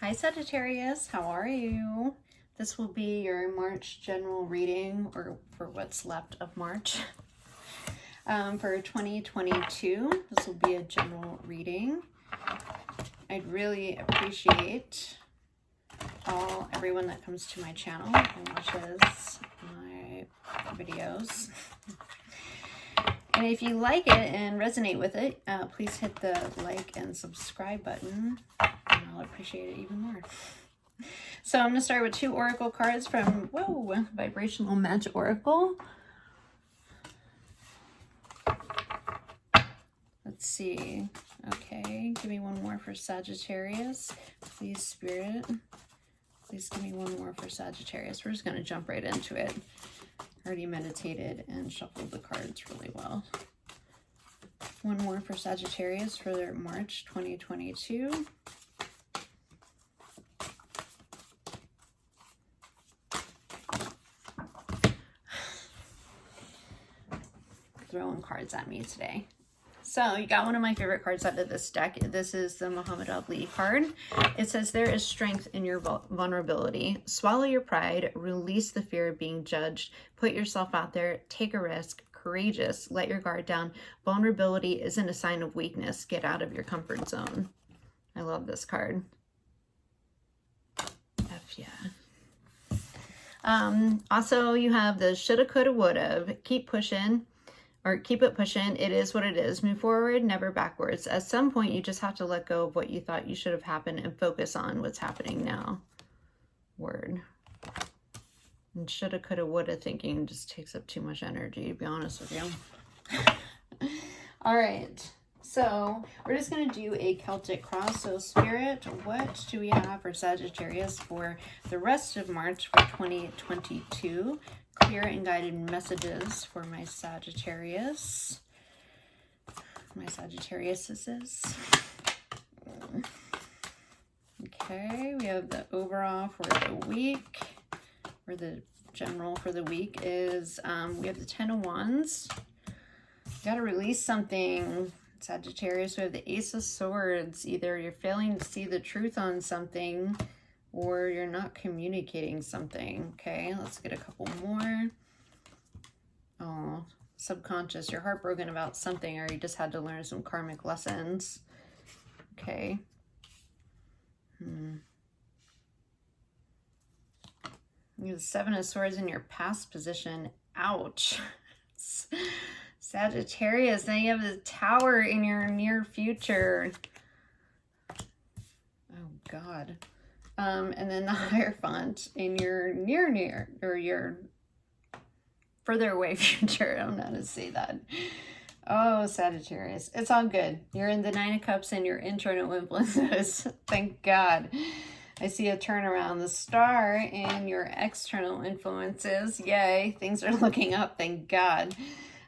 Hi Sagittarius, how are you? This will be your March general reading, or for what's left of March. For 2022, this will be a general reading. I'd really appreciate everyone that comes to my channel and watches my videos. And if you like it and resonate with it, please hit the like and subscribe button, and I'll appreciate it even more. So I'm going to start with 2 oracle cards from, Vibrational Match Oracle. Let's see. Okay, give me one more for Sagittarius. Please, Spirit. Please give me one more for Sagittarius. We're just going to jump right into it. Already meditated and shuffled the cards really well. One more for Sagittarius for their March 2022. Throwing cards at me today. So you got one of my favorite cards out of this deck. This is the Muhammad Ali card. It says, there is strength in your vulnerability. Swallow your pride. Release the fear of being judged. Put yourself out there. Take a risk. Courageous. Let your guard down. Vulnerability isn't a sign of weakness. Get out of your comfort zone. I love this card. F yeah. Also, you have the shoulda, coulda, woulda. Keep pushing. Or keep it pushing. It is what it is. Move forward, never backwards. At some point, you just have to let go of what you thought you should have happened and focus on what's happening now. Word. And shoulda, coulda, woulda thinking just takes up too much energy, to be honest with you. All right. So we're just going to do a Celtic cross. So Spirit, what do we have for Sagittarius for the rest of March for 2022? Clear and guided messages for my Sagittarius. My Sagittariuses. Okay, we have the overall for the week, or the general for the week is, we have the 10 of Wands. Got to release something, Sagittarius. We have the Ace of Swords. Either you're failing to see the truth on something, or you're not communicating something. Okay, let's get a couple more. Oh, subconscious. You're heartbroken about something, or you just had to learn some karmic lessons. Okay. You have the 7 of Swords in your past position. Ouch. Sagittarius. Then you have the Tower in your near future. Oh, God. And then the Hierophant in your near, or your further away future. I don't know how to say that. Oh, Sagittarius. It's all good. You're in the 9 of Cups and your internal influences. Thank God. I see a turnaround. The Star in your external influences. Yay. Things are looking up. Thank God.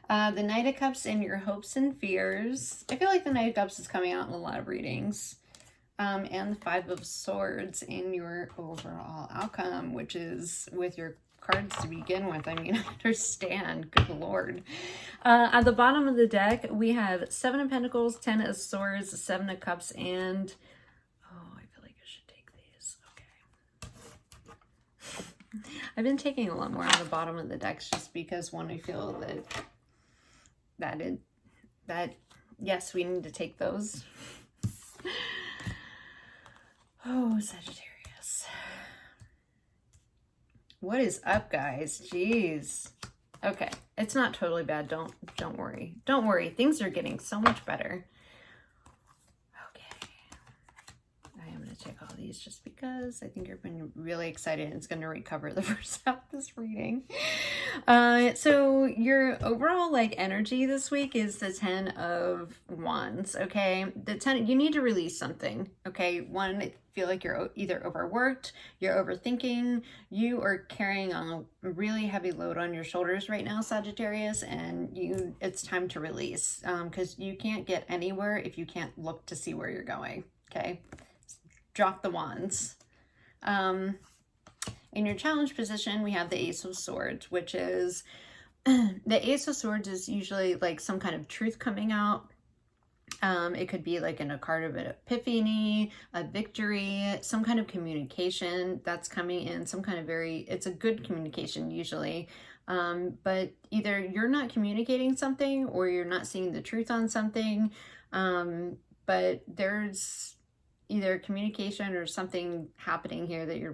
The Knight of Cups in your hopes and fears. I feel like the Knight of Cups is coming out in a lot of readings. And the 5 of Swords in your overall outcome, which is with your cards to begin with. I mean, I understand. Good Lord. At the bottom of the deck, we have 7 of Pentacles, 10 of Swords, 7 of Cups, and... oh, I feel like I should take these. Okay. I've been taking a lot more on the bottom of the decks just because, one, I feel that yes, we need to take those. Oh, Sagittarius. What is up, guys? Jeez. Okay, it's not totally bad. Don't worry. Don't worry. Things are getting so much better. Okay. I am going to take all these just because I think you've been really excited. It's going to recover the first half of this reading. So your overall energy this week is the 10 of Wands. Okay, the 10. You need to release something. Okay, one. I feel like you're either overworked, you're overthinking, you are carrying on a really heavy load on your shoulders right now, Sagittarius, and it's time to release, because you can't get anywhere if you can't look to see where you're going. Okay, drop the wands. In your challenge position, we have the Ace of Swords, which is the Ace of Swords is usually like some kind of truth coming out. It could be like in a card of an epiphany, a victory, some kind of communication that's coming in, some kind of it's a good communication usually. But either you're not communicating something or you're not seeing the truth on something. But there's either communication or something happening here that you're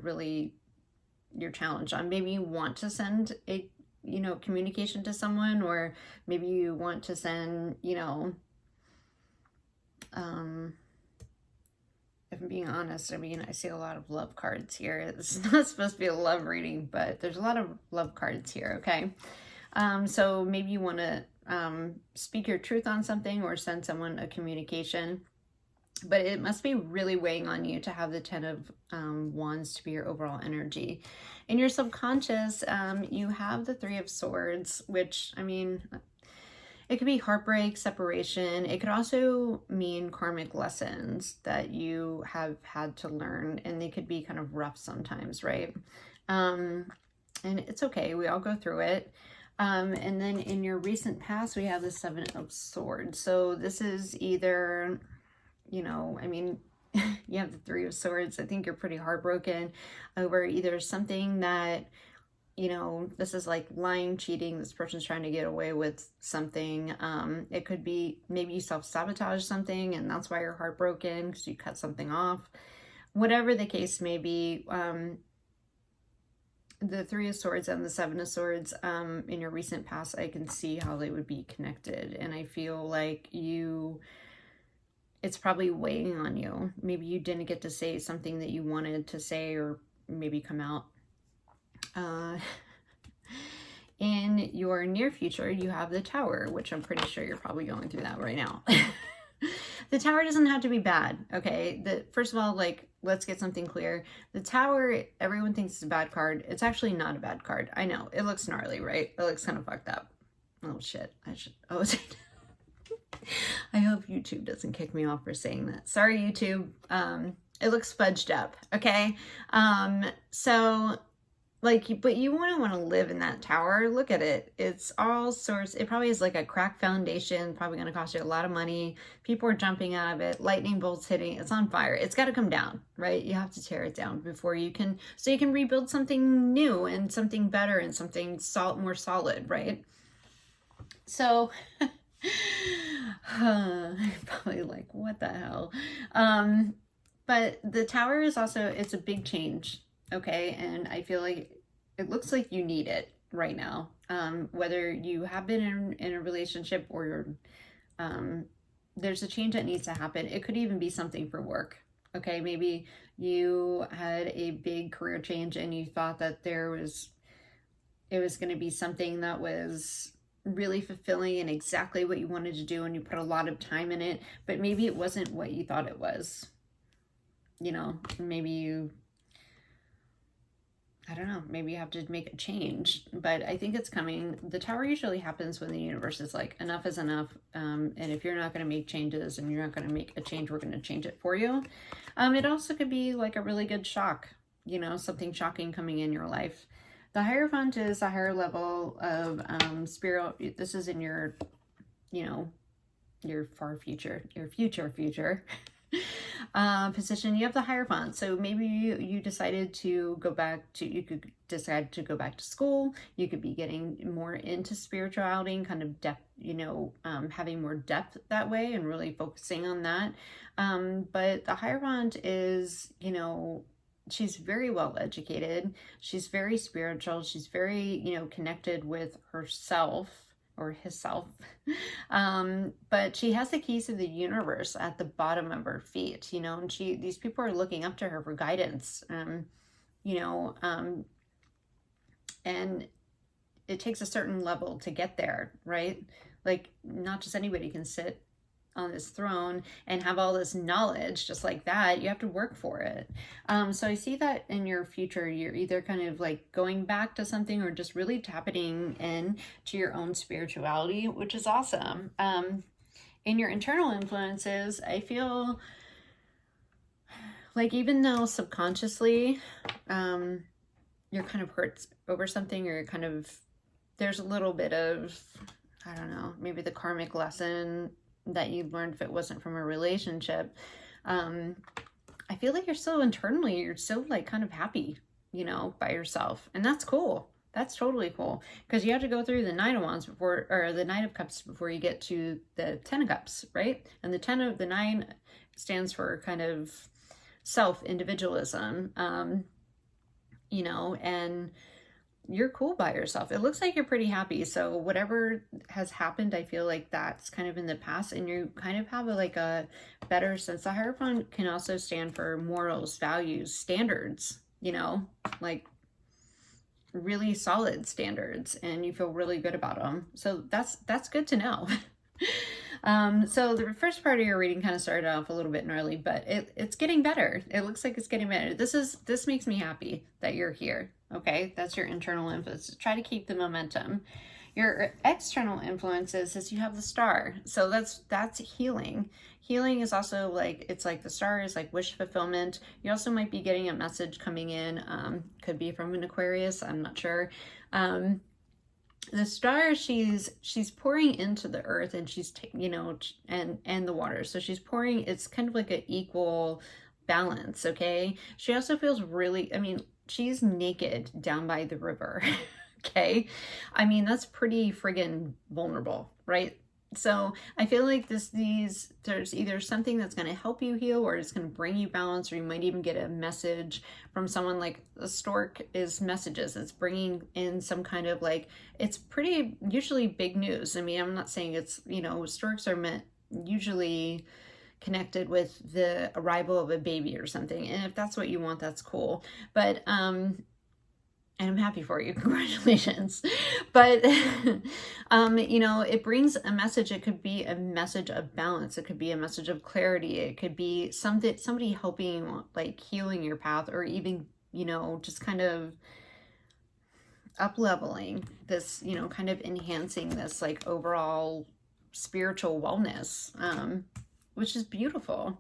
challenged on. Maybe you want to send a, communication to someone, or maybe you want to send, if I'm being honest, I mean, I see a lot of love cards here. It's not supposed to be a love reading, but there's a lot of love cards here, okay? So maybe you want to speak your truth on something or send someone a communication, but it must be really weighing on you to have the 10 of Wands to be your overall energy. In your subconscious, you have the 3 of Swords, which, I mean, it could be heartbreak, separation. It could also mean karmic lessons that you have had to learn, and they could be kind of rough sometimes, right? And it's okay. We all go through it. And then in your recent past, we have the 7 of Swords. So this is either, I mean, you have the 3 of Swords. I think you're pretty heartbroken over either something that, this is like lying, cheating. This person's trying to get away with something. It could be maybe you self-sabotage something and that's why you're heartbroken because you cut something off. Whatever the case may be, the 3 of Swords and the 7 of Swords, in your recent past, I can see how they would be connected. And I feel like it's probably weighing on you. Maybe you didn't get to say something that you wanted to say, or maybe come out. In your near future, you have the Tower, which I'm pretty sure you're probably going through that right now. The Tower doesn't have to be bad, okay? First of all, like, let's get something clear. The Tower, everyone thinks it's a bad card. It's actually not a bad card. I know, it looks gnarly, right? It looks kind of fucked up. Oh, shit. I hope YouTube doesn't kick me off for saying that. Sorry, YouTube. It looks fudged up, okay? So, like, but you wouldn't want to live in that tower. Look at it. It's all sorts. It probably is like a cracked foundation, probably going to cost you a lot of money. People are jumping out of it. Lightning bolts hitting. It's on fire. It's got to come down, right? You have to tear it down before you can, so you can rebuild something new and something better and something more solid, right? So, probably like, what the hell? But the Tower is also, it's a big change. Okay, and I feel like it looks like you need it right now. Whether you have been in a relationship or you're, there's a change that needs to happen. It could even be something for work. Okay, maybe you had a big career change and you thought that it was going to be something that was really fulfilling and exactly what you wanted to do, and you put a lot of time in it, but maybe it wasn't what you thought it was. Maybe I don't know, maybe you have to make a change, but I think it's coming. The Tower usually happens when the universe is like, enough is enough. And if you're not going to make changes and you're not going to make a change, we're going to change it for you. It also could be like a really good shock, something shocking coming in your life. The Hierophant is a higher level of spirit. This is in your, your far future, your future. Position. You have the Hierophant, so maybe you decided to go back to, you could decide to go back to school. You could be getting more into spirituality and kind of depth, having more depth that way and really focusing on that. But the Hierophant is, she's very well educated. She's very spiritual. She's very, connected with herself or himself. But she has the keys of the universe at the bottom of her feet, and these people are looking up to her for guidance. And it takes a certain level to get there, right? Like, not just anybody can sit on this throne and have all this knowledge just like that. You have to work for it. So I see that in your future, you're either kind of like going back to something or just really tapping in to your own spirituality, which is awesome. In your internal influences, I feel like even though subconsciously you're kind of hurt over something, or there's a little bit of, I don't know, maybe the karmic lesson that you learned if it wasn't from a relationship. I feel like you're still internally, you're still like kind of happy, you know, by yourself. And that's cool. That's totally cool. Because you have to go through the Nine of Wands before, or the Nine of Cups before you get to the Ten of Cups, right? And the Nine stands for kind of self-individualism, you know, and you're cool by yourself. It looks like you're pretty happy. So whatever has happened, I feel like that's kind of in the past, and you kind of have like a better sense. The Hierophant can also stand for morals, values, standards, you know, like really solid standards, and you feel really good about them. So that's good to know. So the first part of your reading kind of started off a little bit gnarly, but it's getting better. It looks like it's getting better. This makes me happy that you're here. Okay, that's your internal influence. Try to keep the momentum. Your external influences is you have the Star. So that's healing. Healing is also like, it's like the Star is like wish fulfillment. You also might be getting a message coming in. Could be from an Aquarius. I'm not sure. The Star, she's pouring into the earth, and she's, you know, and the water. So she's pouring, it's kind of like an equal balance. Okay. She also feels really, I mean, she's naked down by the river. Okay. I mean, that's pretty friggin' vulnerable, right? So I feel like there's either something that's going to help you heal, or it's going to bring you balance, or you might even get a message from someone. Like a stork is messages. It's bringing in some kind of like, it's pretty usually big news. I mean, I'm not saying it's, you know, storks are meant usually connected with the arrival of a baby or something. And if that's what you want, that's cool. But, and I'm happy for you. Congratulations. But, you know, it brings a message. It could be a message of balance. It could be a message of clarity. It could be somebody helping you, like healing your path, or even, you know, just kind of up-leveling this, you know, kind of enhancing this like overall spiritual wellness, which is beautiful.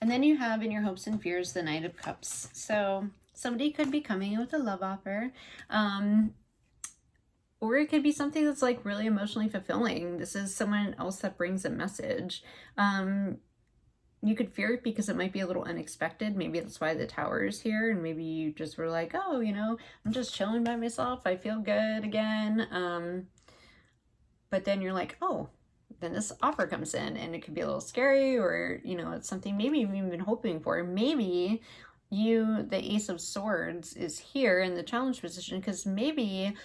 And then you have in your hopes and fears the Knight of Cups. So somebody could be coming in with a love offer, or it could be something that's like really emotionally fulfilling. This is someone else that brings a message. You could fear it because it might be a little unexpected. Maybe that's why the Tower is here, and maybe you just were like, oh, you know, I'm just chilling by myself. I feel good again. But then you're like, oh, then this offer comes in, and it could be a little scary, or, you know, it's something maybe you've even been hoping for. Maybe the Ace of Swords is here in the challenge position because maybe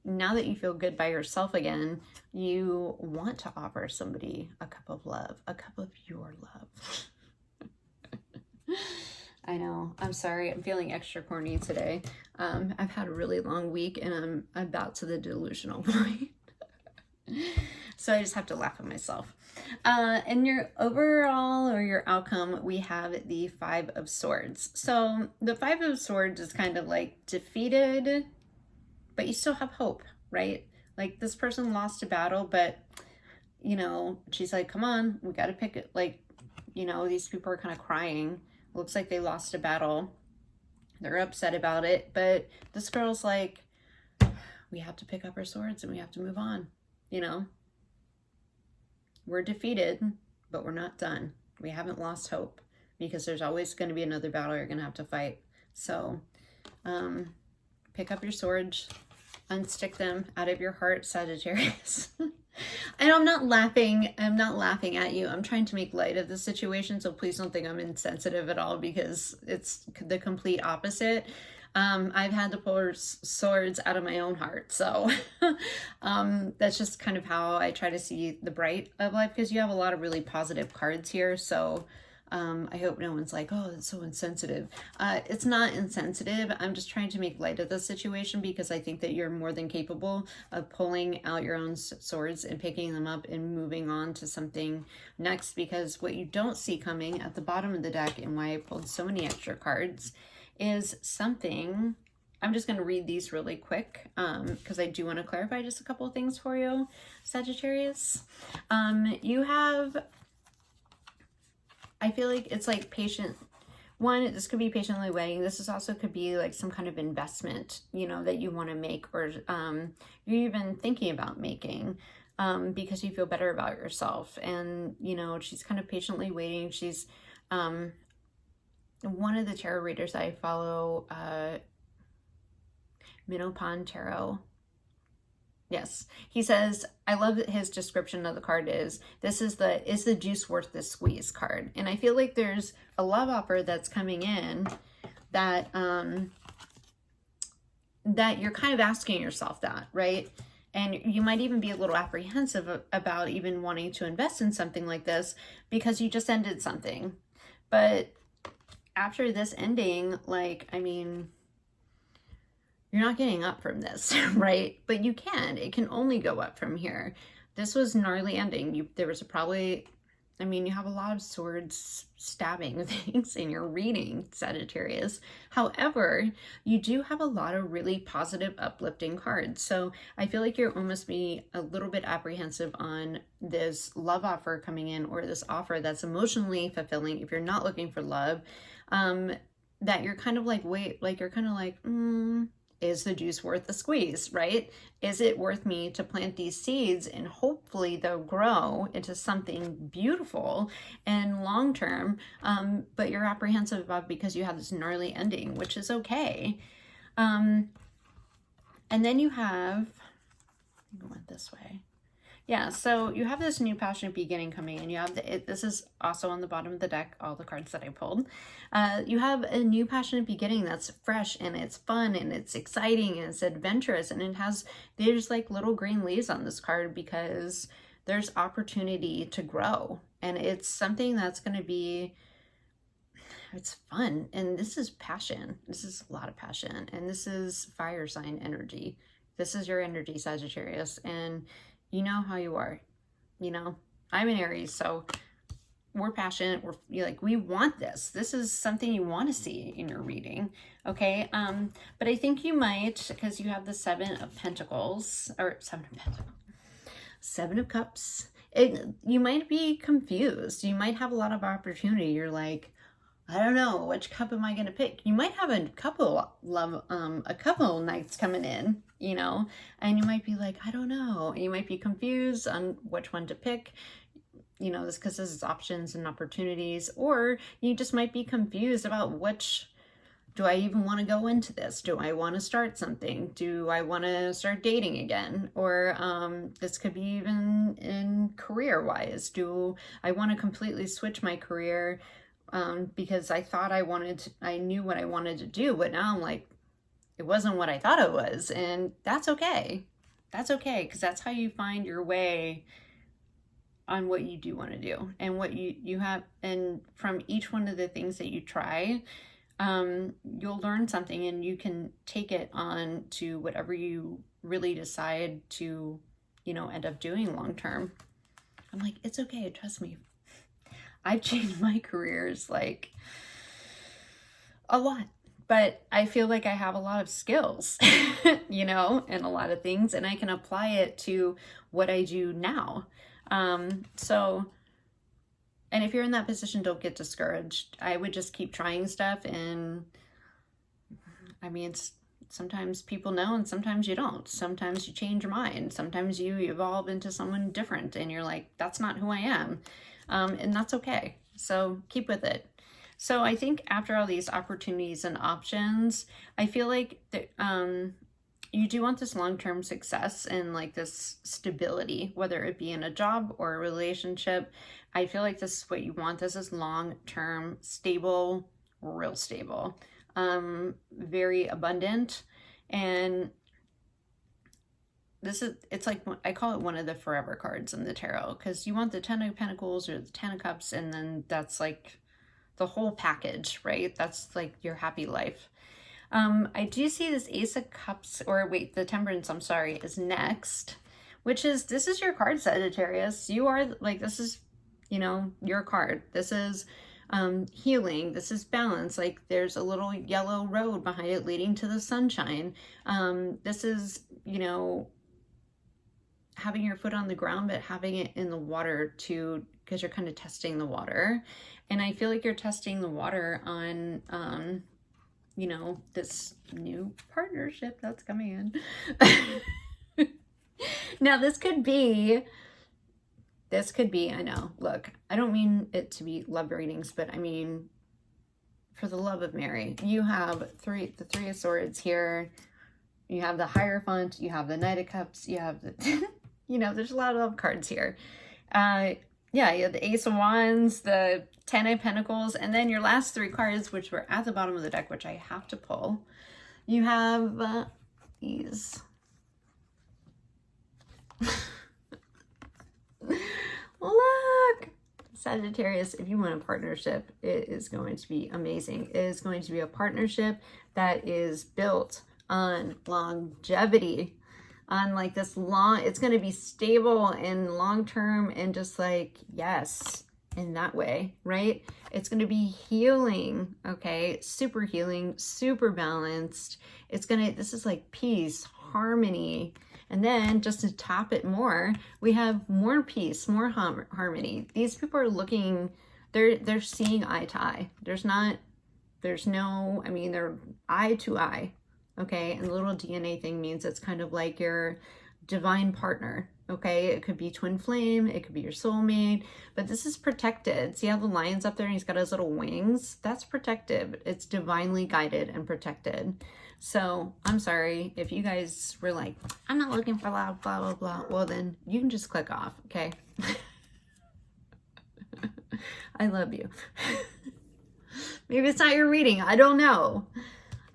now that you feel good by yourself again, you want to offer somebody a cup of love, a cup of your love. I know, I'm sorry, I'm feeling extra corny today. I've had a really long week, and I'm about to the delusional point. So I just have to laugh at myself. And your overall, or your outcome, we have the Five of Swords. So the Five of Swords is kind of like defeated, but you still have hope, right? Like this person lost a battle, but, you know, she's like, come on, we got to pick it. Like, you know, these people are kind of crying. Looks like they lost a battle. They're upset about it. But this girl's like, we have to pick up our swords and we have to move on, you know? We're defeated, but we're not done. We haven't lost hope, because there's always going to be another battle you're going to have to fight. So pick up your swords, unstick them out of your heart, Sagittarius. And I'm not laughing at you. I'm trying to make light of the situation, so please don't think I'm insensitive at all, because it's the complete opposite. I've had to pull swords out of my own heart. So that's just kind of how I try to see the bright of life, because you have a lot of really positive cards here. So I hope no one's like, oh, that's so insensitive. It's not insensitive. I'm just trying to make light of the situation, because I think that you're more than capable of pulling out your own swords and picking them up and moving on to something next. Because what you don't see coming at the bottom of the deck, and why I pulled so many extra cards, is something. I'm just going to read these really quick because I do want to clarify just a couple of things for you, Sagittarius. You have, I feel like it's like patient. One, this could be patiently waiting. This is also could be like some kind of investment, you know, that you want to make, or you're even thinking about making. because you feel better about yourself. And, you know, she's kind of patiently waiting. She's, one of the tarot readers I follow, Minopan Tarot. Yes, he says, I love that his description of the card is the juice worth the squeeze card. And I feel like there's a love offer that's coming in that, that you're kind of asking yourself that, right? And you might even be a little apprehensive about even wanting to invest in something like this because you just ended something. But after this ending, like, I mean, you're not getting up from this, right? But you can. It can only go up from here. This was gnarly ending. There was probably, I mean, you have a lot of swords stabbing things in your reading, Sagittarius. However, you do have a lot of really positive, uplifting cards. So I feel like you're almost be a little bit apprehensive on this love offer coming in, or this offer that's emotionally fulfilling if you're not looking for love, that you're kind of like, wait, like you're kind of like, is the juice worth the squeeze, right? Is it worth me to plant these seeds and hopefully they'll grow into something beautiful and long-term, but you're apprehensive about because you have this gnarly ending, which is okay. And then you have, I went this way. Yeah, so you have this new passionate beginning coming in. You have this is also on the bottom of the deck, all the cards that I pulled. You have a new passionate beginning that's fresh and it's fun and it's exciting and it's adventurous, and there's like little green leaves on this card because there's opportunity to grow, and it's something that's going to be, it's fun. And this is passion. This is a lot of passion, and this is fire sign energy. This is your energy, Sagittarius, and you know how you are. You know, I'm an Aries, so we're passionate. We want this. This is something you want to see in your reading, okay? But I think you might, because you have the Seven of Pentacles, or Seven of Cups. You might be confused. You might have a lot of opportunity. You're like, I don't know, which cup am I going to pick? You might have a couple nights coming in, you know, and you might be like, I don't know. And you might be confused on which one to pick, you know, because this is options and opportunities, or you just might be confused about do I even want to go into this? Do I want to start something? Do I want to start dating again? Or this could be even in career-wise. Do I want to completely switch my career because I thought I knew what I wanted to do, but now I'm like, it wasn't what I thought it was. And that's okay. That's okay, because that's how you find your way on what you do want to do and what you have. And from each one of the things that you try, you'll learn something, and you can take it on to whatever you really decide to, you know, end up doing long term. I'm like, it's okay. Trust me. I've changed my careers like a lot, but I feel like I have a lot of skills, you know, and a lot of things, and I can apply it to what I do now. So, and if you're in that position, don't get discouraged. I would just keep trying stuff. And I mean, sometimes people know and sometimes you don't. Sometimes you change your mind. Sometimes you evolve into someone different and you're like, that's not who I am. And that's okay. So keep with it. So I think after all these opportunities and options, I feel like that, you do want this long-term success and like this stability, whether it be in a job or a relationship. I feel like this is what you want. This is long-term, stable, real stable, very abundant. And it's like, I call it one of the forever cards in the tarot, because you want the 10 of Pentacles or the 10 of Cups, and then that's like the whole package, right? That's like your happy life. I do see this Ace of Cups, or wait, the Temperance, I'm sorry, is next, which is, this is your card, Sagittarius. You are like, this is, you know, your card. This is healing. This is balance. Like there's a little yellow road behind it leading to the sunshine. This is, you know, having your foot on the ground, but having it in the water too, because you're kind of testing the water. And I feel like you're testing the water on, you know, this new partnership that's coming in. Now this could be, I know, look, I don't mean it to be love readings, but I mean, for the love of Mary, you have the Three of Swords here. You have the Hierophant, you have the Knight of Cups, you have the, you know, there's a lot of love cards here. Yeah, you have the Ace of Wands, the Ten of Pentacles, and then your last three cards, which were at the bottom of the deck, which I have to pull. You have these. Look! Sagittarius, if you want a partnership, it is going to be amazing. It is going to be a partnership that is built on longevity, on like this long, it's going to be stable and long-term and just like, yes, in that way, right? It's going to be healing, okay? Super healing, super balanced. It's going to, this is like peace, harmony. And then just to top it more, we have more peace, more harmony. These people are looking, they're seeing eye to eye. There's no, I mean, they're eye to eye, okay? And the little DNA thing means it's kind of like your divine partner, okay? It could be twin flame, it could be your soulmate, but this is protected. See how the lion's up there and he's got his little wings? That's protective. It's divinely guided and protected. So I'm sorry if you guys were like, I'm not looking for love, blah, blah, blah. Well, then you can just click off, okay? I love you. Maybe it's not your reading. I don't know.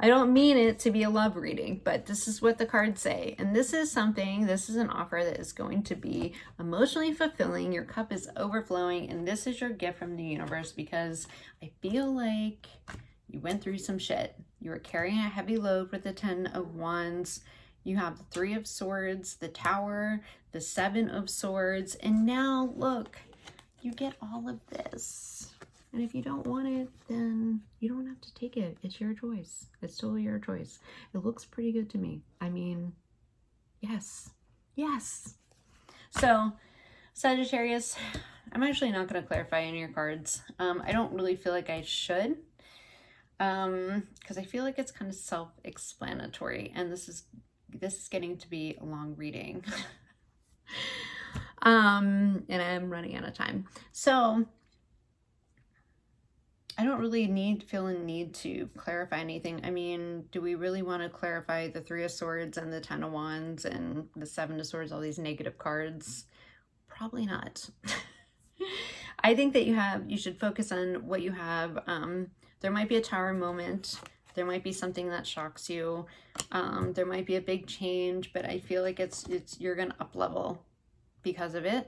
I don't mean it to be a love reading, but this is what the cards say. And this is something, this is an offer that is going to be emotionally fulfilling. Your cup is overflowing, and this is your gift from the universe because I feel like you went through some shit. You were carrying a heavy load with the 10 of Wands. You have the 3 of Swords, the Tower, the 7 of Swords, and now look, you get all of this. And if you don't want it, then you don't have to take it. It's your choice. It's totally your choice. It looks pretty good to me. I mean, yes, yes. So, Sagittarius, I'm actually not going to clarify any of your cards. I don't really feel like I should. Because I feel like it's kind of self-explanatory, and this is getting to be a long reading. And I'm running out of time. So I don't really feel a need to clarify anything. I mean, do we really want to clarify the 3 of Swords and the 10 of Wands and the 7 of Swords, all these negative cards? Probably not. I think that you should focus on what you have. There might be a Tower moment. There might be something that shocks you. There might be a big change, but I feel like you're gonna up level because of it.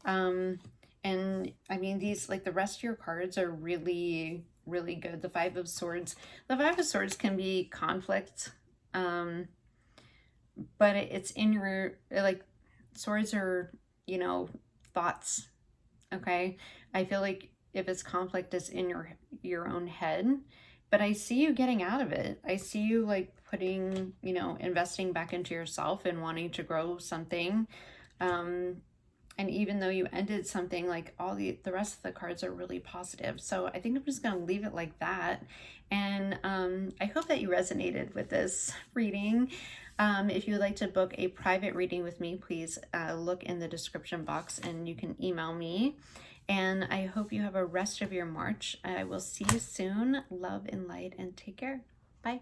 And I mean, these, like the rest of your cards are really, really good. The 5 of Swords. The 5 of Swords can be conflict, but it's in your, like, swords are, you know, thoughts, okay? I feel like if it's conflict, it's in your own head, but I see you getting out of it. I see you like putting, you know, investing back into yourself and wanting to grow something. And even though you ended something, like all the rest of the cards are really positive. So I think I'm just going to leave it like that. And I hope that you resonated with this reading. If you would like to book a private reading with me, please look in the description box and you can email me. And I hope you have a rest of your March. I will see you soon. Love and light, and take care. Bye.